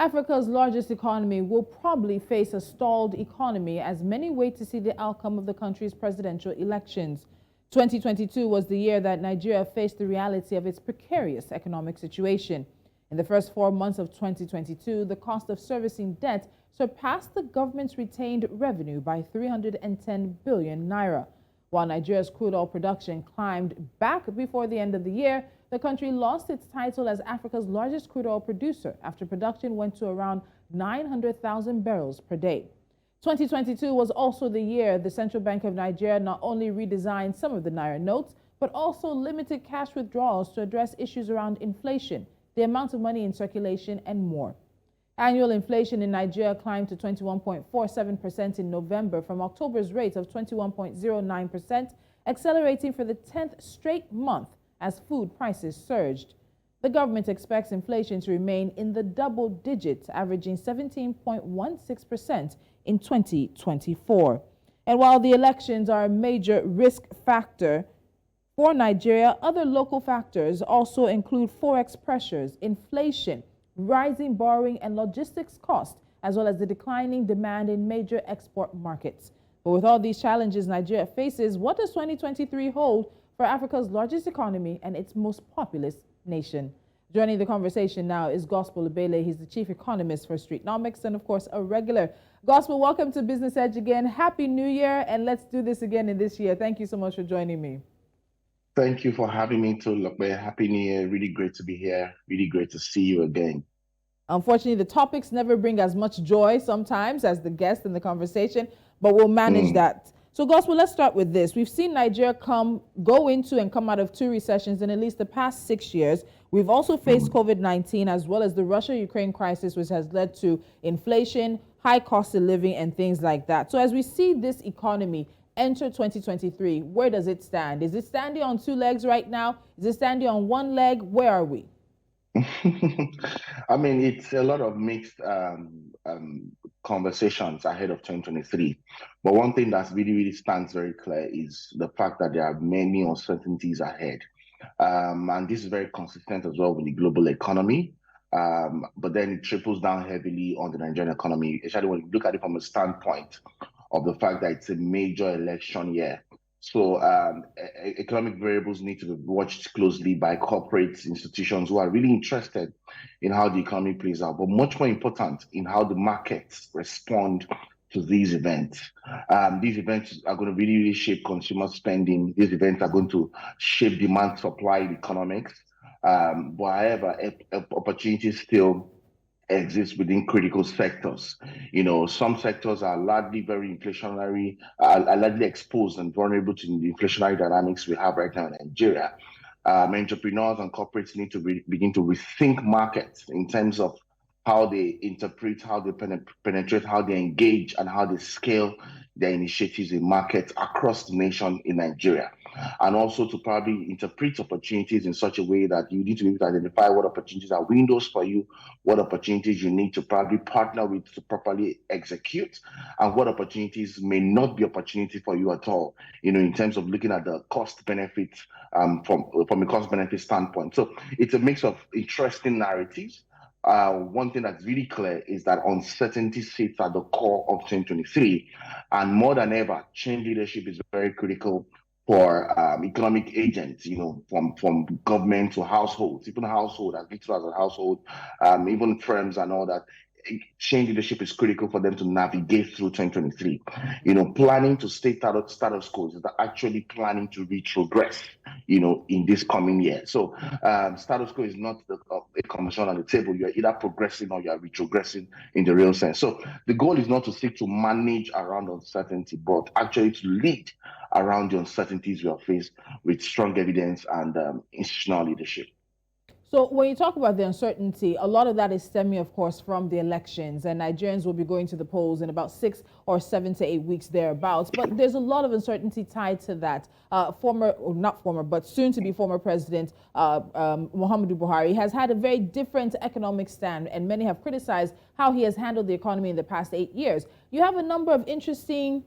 Africa's largest economy will probably face a stalled economy as many wait to see the outcome of the country's presidential elections. 2022 was the year that Nigeria faced the reality of its precarious economic situation. In the first 4 months of 2022, the cost of servicing debt surpassed the government's retained revenue by 310 billion naira. While Nigeria's crude oil production climbed back before the end of the year, the country lost its title as Africa's largest crude oil producer after production went to around 900,000 barrels per day. 2022 was also the year the Central Bank of Nigeria not only redesigned some of the naira notes, but also limited cash withdrawals to address issues around inflation, the amount of money in circulation, and more. Annual inflation in Nigeria climbed to 21.47% in November from October's rate of 21.09%, accelerating for the 10th straight month as food prices surged. The government expects inflation to remain in the double digits, averaging 17.16% in 2024. And while the elections are a major risk factor for Nigeria, other local factors also include forex pressures, inflation, rising borrowing and logistics costs, as well as the declining demand in major export markets. But with all these challenges Nigeria faces, what does 2023 hold for Africa's largest economy and its most populous nation? Joining the conversation now is Gospel Obele. He's the chief economist for Streetnomics and, of course, a regular. Gospel, welcome to Business Edge again. Happy New Year, and let's do this again in this year. Thank you so much for joining me. Thank you for having me, Tolulope. Happy New Year. Really great to be here. Really great to see you again. Unfortunately, the topics never bring as much joy sometimes as the guest in the conversation, but we'll manage that. So, Gospel, let's start with this. We've seen Nigeria go into and come out of 2 recessions in at least the past 6 years. We've also faced COVID-19 as well as the Russia-Ukraine crisis, which has led to inflation, high cost of living, and things like that. So as we see this economy enter 2023, where does it stand? Is it standing on 2 legs right now? Is it standing on 1 leg? Where are we? I mean, it's a lot of mixed conversations ahead of 2023. But one thing that's really stands very clear is the fact that there are many uncertainties ahead. And this is very consistent as well with the global economy. But then it triples down heavily on the Nigerian economy, especially when you look at it from a standpoint of the fact that it's a major election year. So economic variables need to be watched closely by corporate institutions who are really interested in how the economy plays out, but much more important in how the markets respond to these events. These events are going to really shape consumer spending. These events are going to shape demand supply economics. But however, opportunities still exist within critical sectors. You know, some sectors are largely very inflationary, are largely exposed and vulnerable to the inflationary dynamics we have right now in Nigeria. Entrepreneurs and corporates need to begin to rethink markets in terms of how they interpret, how they penetrate, how they engage, and how they scale their initiatives in markets across the nation in Nigeria. And also to probably interpret opportunities in such a way that you need to be able to identify what opportunities are windows for you, what opportunities you need to probably partner with to properly execute, and what opportunities may not be opportunity for you at all, you know, in terms of looking at the cost benefits from a cost benefit standpoint. So it's a mix of interesting narratives. One thing that's really clear is that uncertainty sits at the core of 2023, and more than ever, change leadership is very critical for economic agents, you know, from government to households, even household, as little as a household, even firms and all that. Change leadership is critical for them to navigate through 2023. You know, planning to stay status quo is actually planning to retrogress, you know, in this coming year. So status quo is not a conversation on the table. You're either progressing or you're retrogressing in the real sense. So the goal is not to seek to manage around uncertainty, but actually to lead around the uncertainties we are faced with strong evidence and institutional leadership. So when you talk about the uncertainty, a lot of that is stemming, of course, from the elections, and Nigerians will be going to the polls in about 6 or 7 to 8 weeks thereabouts. But there's a lot of uncertainty tied to that. Soon to be former President Muhammadu Buhari has had a very different economic stand, and many have criticized how he has handled the economy in the past 8 years. You have a number of interesting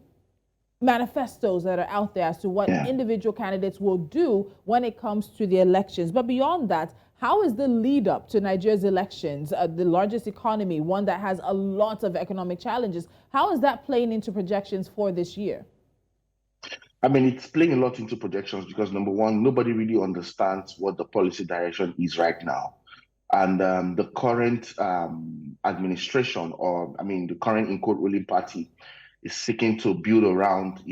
manifestos that are out there as to what individual candidates will do when it comes to the elections. But beyond that, How is the lead up to Nigeria's elections, the largest economy, one that has a lot of economic challenges, how is that playing into projections for this year? I mean, it's playing a lot into projections because number one, nobody really understands what the policy direction is right now. And the current administration, or I mean, the current in quote ruling party, is seeking to build around,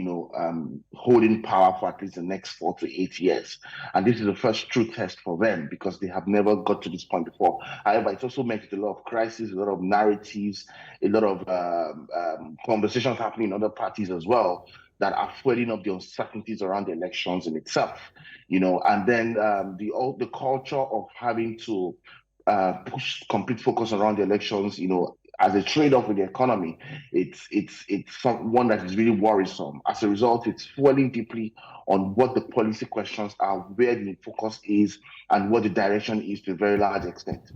holding power for at least the next 4 to 8 years. And this is the first true test for them because they have never got to this point before. However, it's also met with a lot of crises, a lot of narratives, a lot of conversations happening in other parties as well that are fueling up the uncertainties around the elections in itself, and then the culture of having to push complete focus around the elections, as a trade-off with the economy, it's one that is really worrisome. As a result, it's fueling deeply on what the policy questions are, where the focus is, and what the direction is to a very large extent.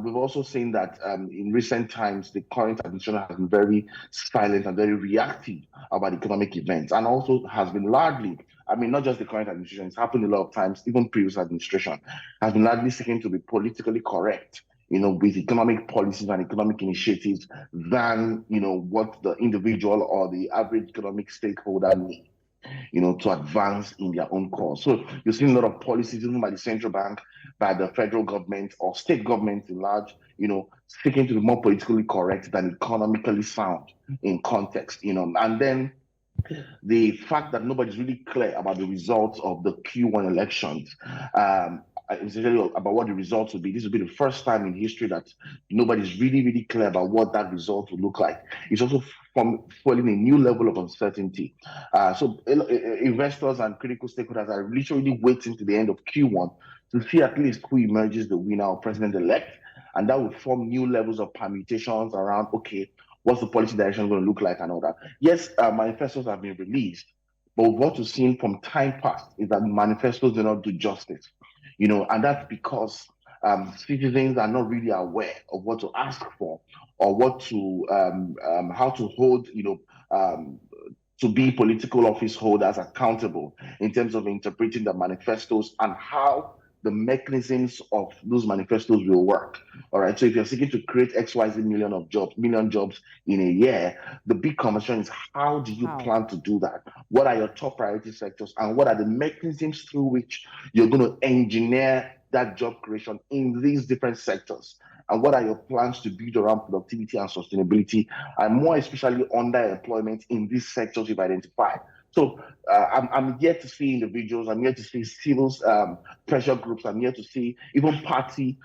We've also seen that in recent times, the current administration has been very silent and very reactive about economic events, and also has been largely, I mean, not just the current administration, it's happened a lot of times, even previous administration, has been largely seeking to be politically correct, with economic policies and economic initiatives than, what the individual or the average economic stakeholder needs, to advance in their own cause. So you're seeing a lot of policies, even by the central bank, by the federal government or state governments in large, seeking to be more politically correct than economically sound in context, and then the fact that nobody's really clear about the results of the Q1 elections, essentially about what the results will be. This will be the first time in history that nobody's really, really clear about what that result will look like. It's also fueling a new level of uncertainty. So investors and critical stakeholders are literally waiting to the end of Q1 to see at least who emerges the winner or president-elect. And that will form new levels of permutations around, okay, what's the policy direction going to look like and all that. Yes, manifestos have been released, but what we've seen from time past is that manifestos do not do justice, and that's because citizens are not really aware of what to ask for or what to, how to hold, to be political office holders accountable in terms of interpreting the manifestos and how the mechanisms of those manifestos will work. All right. So if you're seeking to create XYZ million jobs in a year, the big conversation is how do you plan to do that? What are your top priority sectors and what are the mechanisms through which you're going to engineer that job creation in these different sectors? And what are your plans to build around productivity and sustainability, and more especially underemployment in these sectors you've identified? So I'm yet to see individuals, I'm yet to see civil pressure groups, I'm yet to see even party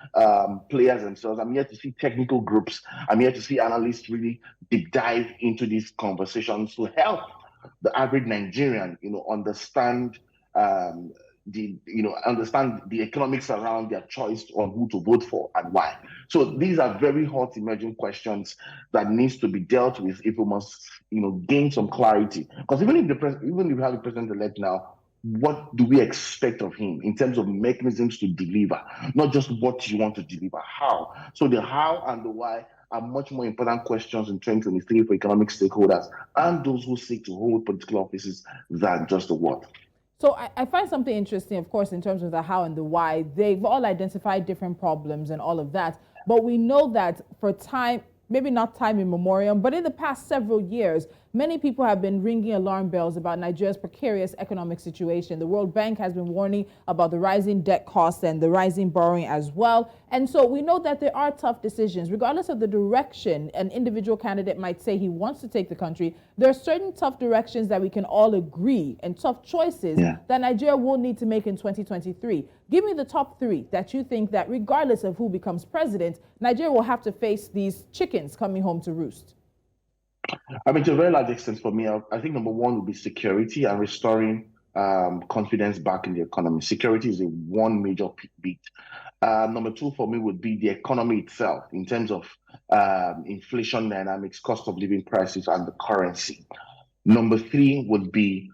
players themselves, I'm yet to see technical groups, I'm yet to see analysts really deep dive into these conversations to help the average Nigerian, understand understand the economics around their choice on who to vote for and why. So these are very hot emerging questions that needs to be dealt with if we must, gain some clarity. Because even if we have the president-elect now, what do we expect of him in terms of mechanisms to deliver? Not just what you want to deliver, how. So the how and the why are much more important questions in 2023 for economic stakeholders and those who seek to hold political offices than just the what. So I find something interesting, of course, in terms of the how and the why. They've all identified different problems and all of that. But we know that for time, maybe not time immemorial, but in the past several years, many people have been ringing alarm bells about Nigeria's precarious economic situation. The World Bank has been warning about the rising debt costs and the rising borrowing as well. And so we know that there are tough decisions. Regardless of the direction an individual candidate might say he wants to take the country, there are certain tough directions that we can all agree and tough choices that Nigeria will need to make in 2023. Give me the top three that you think that regardless of who becomes president, Nigeria will have to face these chickens coming home to roost. I mean, to a very large extent for me, I think number one would be security and restoring confidence back in the economy. Security is one major beat. Number two for me would be the economy itself in terms of inflation dynamics, cost of living prices, and the currency. Number three would be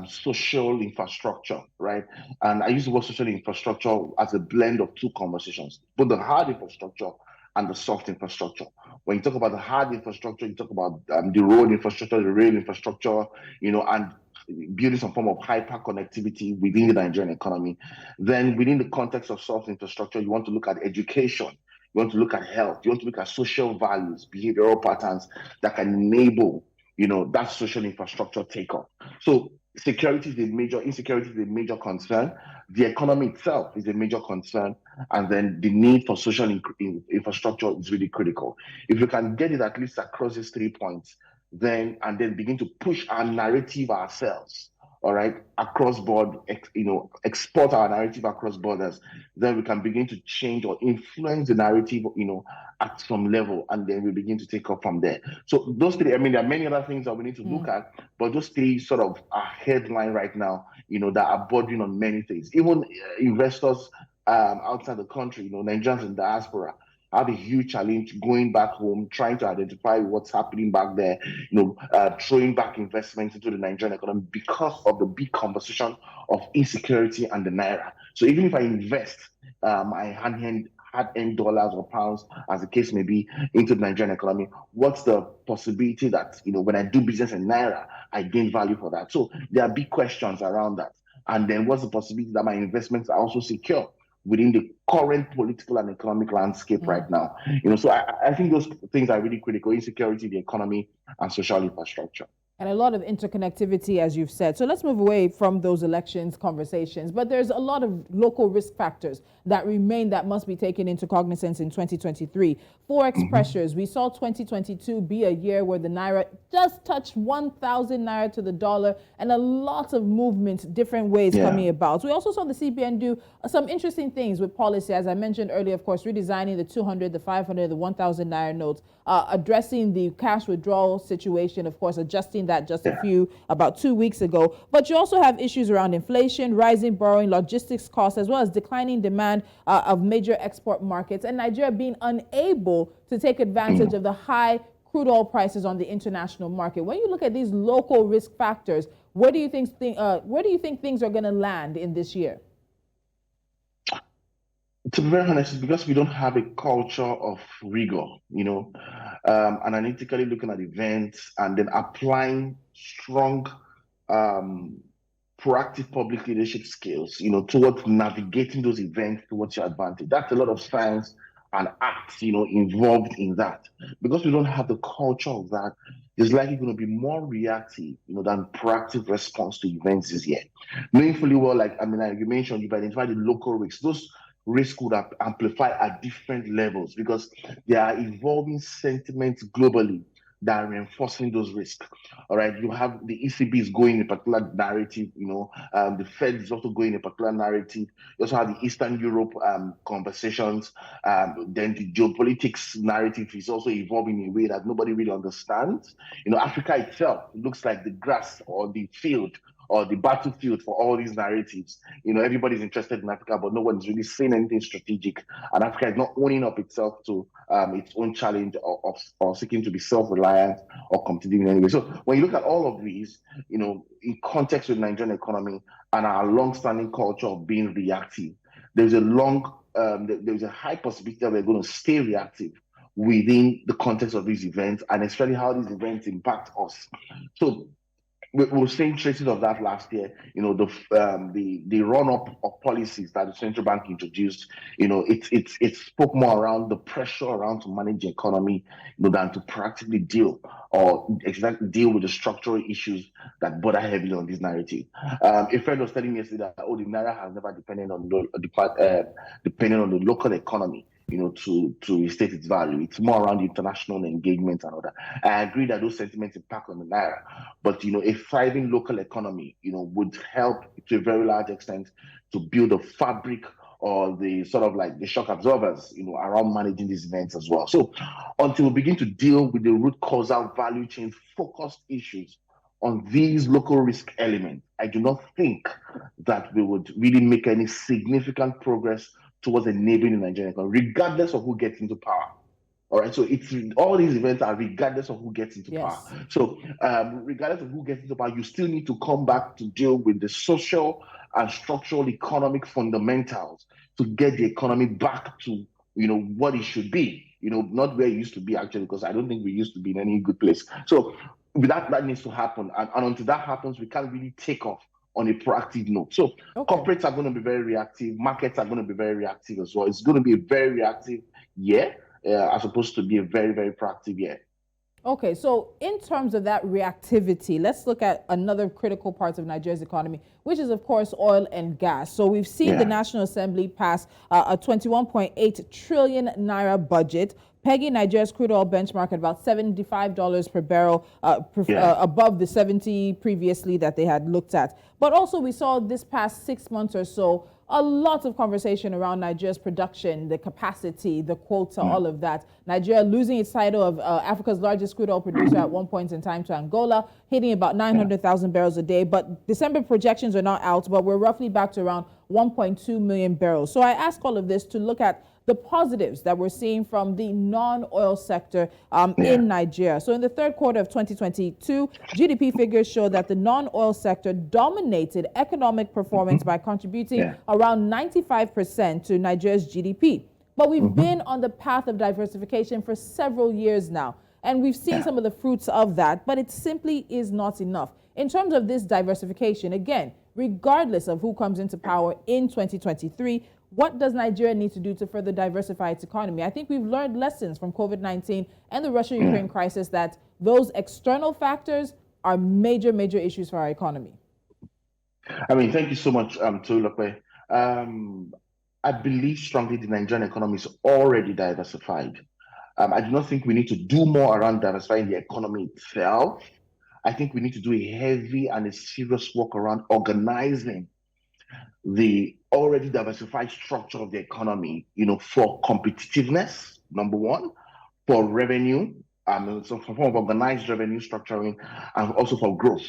social infrastructure, right? And I use the word social infrastructure as a blend of two conversations, both the hard infrastructure and the soft infrastructure. When you talk about the hard infrastructure, you talk about the road infrastructure, the rail infrastructure, and building some form of hyper connectivity within the Nigerian economy. Then within the context of soft infrastructure, you want to look at education, you want to look at health, you want to look at social values, behavioral patterns that can enable, that social infrastructure takeoff. So security is a major, insecurity is a major concern. The economy itself is a major concern. And then the need for social infrastructure is really critical. If you can get it at least across these 3 points, then begin to push our narrative ourselves, all right, across board, export our narrative across borders, then we can begin to change or influence the narrative, at some level, and then we begin to take off from there. So those three, I mean, there are many other things that we need to look at, but those three sort of are headline right now, that are bordering on many things. Even investors outside the country, Nigerians in diaspora, have a huge challenge going back home, trying to identify what's happening back there, throwing back investments into the Nigerian economy because of the big conversation of insecurity and the naira. So even if I invest my hard-earned dollars or pounds, as the case may be, into the Nigerian economy, what's the possibility that, when I do business in naira, I gain value for that? So there are big questions around that. And then what's the possibility that my investments are also secure within the current political and economic landscape right now? So I think those things are really critical: insecurity, the economy, and social infrastructure. And a lot of interconnectivity, as you've said. So let's move away from those elections conversations. But there's a lot of local risk factors that remain that must be taken into cognizance in 2023. Forex pressures. We saw 2022 be a year where the naira just touched 1,000 naira to the dollar, and a lot of movement, different ways coming about. We also saw the CBN do some interesting things with policy, as I mentioned earlier, of course, redesigning the 200, the 500, the 1,000 naira notes, addressing the cash withdrawal situation, of course, adjusting that just about 2 weeks ago. But you also have issues around inflation, rising borrowing, logistics costs, as well as declining demand of major export markets, and Nigeria being unable to take advantage of the high crude oil prices on the international market. When you look at these local risk factors, where do you think things are going to land in this year? To be very honest, it's because we don't have a culture of rigor, analytically looking at events and then applying strong, proactive public leadership skills, towards navigating those events towards your advantage. That's a lot of science and acts, involved in that. Because we don't have the culture of that, it's likely going to be more reactive, than proactive response to events this year. Knowing fully well, like you mentioned, you've identified the local risks. Those risk would amplify at different levels because there are evolving sentiments globally that are reinforcing those risks. All right, you have the ECB is going in a particular narrative, the Fed is also going in a particular narrative. You also have the Eastern Europe conversations. Then the geopolitics narrative is also evolving in a way that nobody really understands. Africa itself looks like the grass or the field or the battlefield for all these narratives. Everybody's interested in Africa, but no one's really saying anything strategic. And Africa is not owning up itself to its own challenge or seeking to be self-reliant or competing in any way. So when you look at all of these, in context with the Nigerian economy and our long-standing culture of being reactive, there's a high possibility that we're going to stay reactive within the context of these events, and especially how these events impact us. So we were seeing traces of that last year. The run-up of policies that the central bank introduced. It spoke more around the pressure around to manage the economy, than to practically deal with the structural issues that border heavily on this narrative. A friend was telling me yesterday that the naira has never depended on the local economy, to restate its value. It's more around the international engagement and all that. I agree that those sentiments impact on the naira, but a thriving local economy, would help to a very large extent to build a fabric or the sort of like the shock absorbers, around managing these events as well. So until we begin to deal with the root causal value chain focused issues on these local risk elements, I do not think that we would really make any significant progress towards enabling the Nigerian economy, regardless of who gets into power. All right, so all these events are regardless of who gets into power. So regardless of who gets into power, you still need to come back to deal with the social and structural economic fundamentals to get the economy back to what it should be. Not where it used to be actually, because I don't think we used to be in any good place. So that needs to happen. And until that happens, we can't really take off on a proactive note. So corporates are going to be very reactive. Markets are going to be very reactive as well. It's going to be a very reactive year as opposed to be a very, very proactive year. Okay, so in terms of that reactivity, let's look at another critical part of Nigeria's economy, which is, of course, oil and gas. So we've seen the National Assembly pass a 21.8 trillion naira budget, pegging Nigeria's crude oil benchmark at about $75 per barrel, above the 70 previously that they had looked at. But also we saw this past 6 months or so, a lot of conversation around Nigeria's production, the capacity, the quota, all of that. Nigeria losing its title of Africa's largest crude oil producer at one point in time to Angola, hitting about 900,000 barrels a day. But December projections are not out, but we're roughly back to around 1.2 million barrels. So I ask all of this to look at the positives that we're seeing from the non-oil sector in Nigeria. So in the third quarter of 2022, GDP figures show that the non-oil sector dominated economic performance by contributing around 95% to Nigeria's GDP. But we've been on the path of diversification for several years now, and we've seen some of the fruits of that, but it simply is not enough. In terms of this diversification, again, regardless of who comes into power in 2023, what does Nigeria need to do to further diversify its economy? I think we've learned lessons from COVID-19 and the Russia-Ukraine crisis that those external factors are major, major issues for our economy. I mean, thank you so much, Tolulope. I believe strongly the Nigerian economy is already diversified. I do not think we need to do more around diversifying the economy itself. I think we need to do a heavy and a serious work around organizing the already diversified structure of the economy, for competitiveness, number one, for revenue, so for form of organized revenue structuring, and also for growth.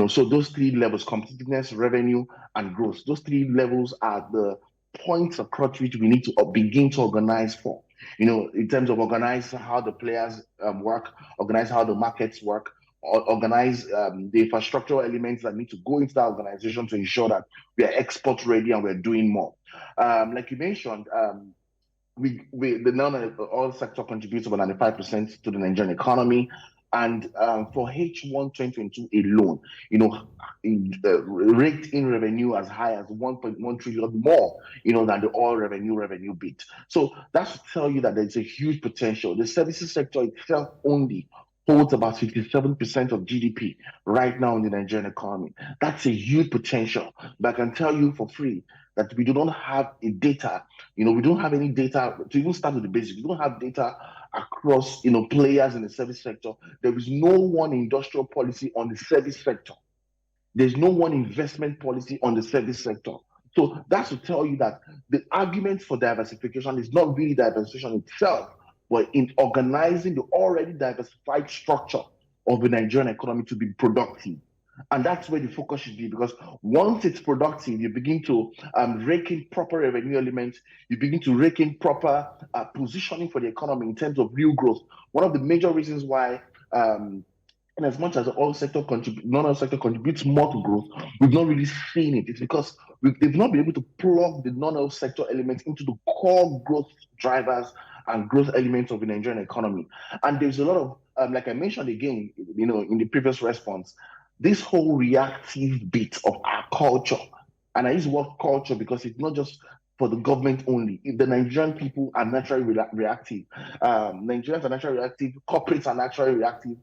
So those three levels, competitiveness, revenue, and growth, those three levels are the points across which we need to begin to organize for. In terms of organize how the players work, organize how the markets work, organize the infrastructural elements that need to go into that organization to ensure that we are export ready and we're doing more. Like you mentioned, the non-oil sector contributes about 95% to the Nigerian economy. And for H1 2022 alone, raked in revenue as high as 1.1 trillion more, than the oil revenue bit. So that's to tell you that there's a huge potential. The services sector itself only holds about 57% of GDP right now in the Nigerian economy. That's a huge potential. But I can tell you for free that we do not have a data, we don't have any data to even start with the basics. We don't have data across, players in the service sector. There is no one industrial policy on the service sector. There's no one investment policy on the service sector. So that's to tell you that the argument for diversification is not really diversification itself, but in organizing the already diversified structure of the Nigerian economy to be productive. And that's where the focus should be, because once it's productive, you begin to rake in proper revenue elements, you begin to rake in proper positioning for the economy in terms of real growth. One of the major reasons why, and as much as the oil sector non-oil sector contributes more to growth, we've not really seen it. It's because they've not been able to plug the non-oil sector elements into the core growth drivers and growth elements of the Nigerian economy. And there's a lot of, like I mentioned again, in the previous response, this whole reactive bit of our culture, and I use the word culture because it's not just for the government only. The Nigerian people are naturally reactive. Nigerians are naturally reactive. Corporates are naturally reactive.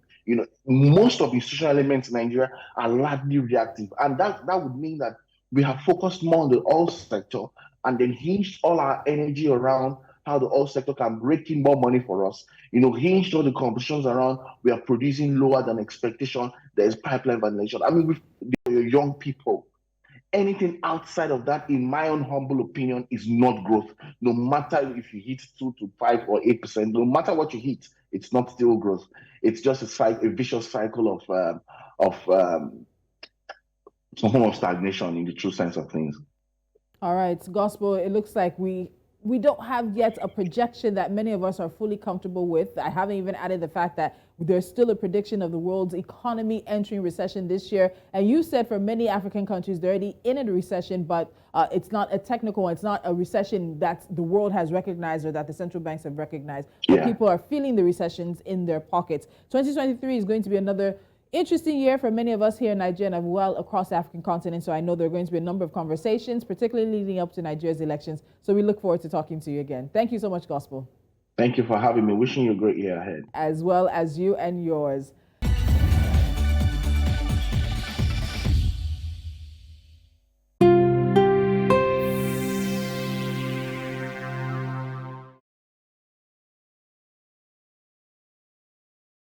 Most of the institutional elements in Nigeria are largely reactive. And that would mean that we have focused more on the oil sector and then hinged all our energy around how the oil sector can rake in more money for us. Hinged all the conversations around we are producing lower than expectation. There's pipeline ventilation. I mean, with the young people, anything outside of that, in my own humble opinion, is not growth. No matter if you hit 2 to 5 or 8%, no matter what you hit, it's not still growth. It's just a vicious cycle of some form of stagnation in the true sense of things. All right, Gospel, it looks like we don't have yet a projection that many of us are fully comfortable with. I haven't even added the fact that there's still a prediction of the world's economy entering recession this year. And you said for many African countries, they're already in a recession, but it's not a technical, it's not a recession that the world has recognized or that the central banks have recognized. But people are feeling the recessions in their pockets. 2023 is going to be another Interesting year for many of us here in Nigeria and well across the African continent. So I know there are going to be a number of conversations, particularly leading up to Nigeria's elections. So we look forward to talking to you again. Thank you so much, Gospel. Thank you for having me. Wishing you a great year ahead. As well as you and yours.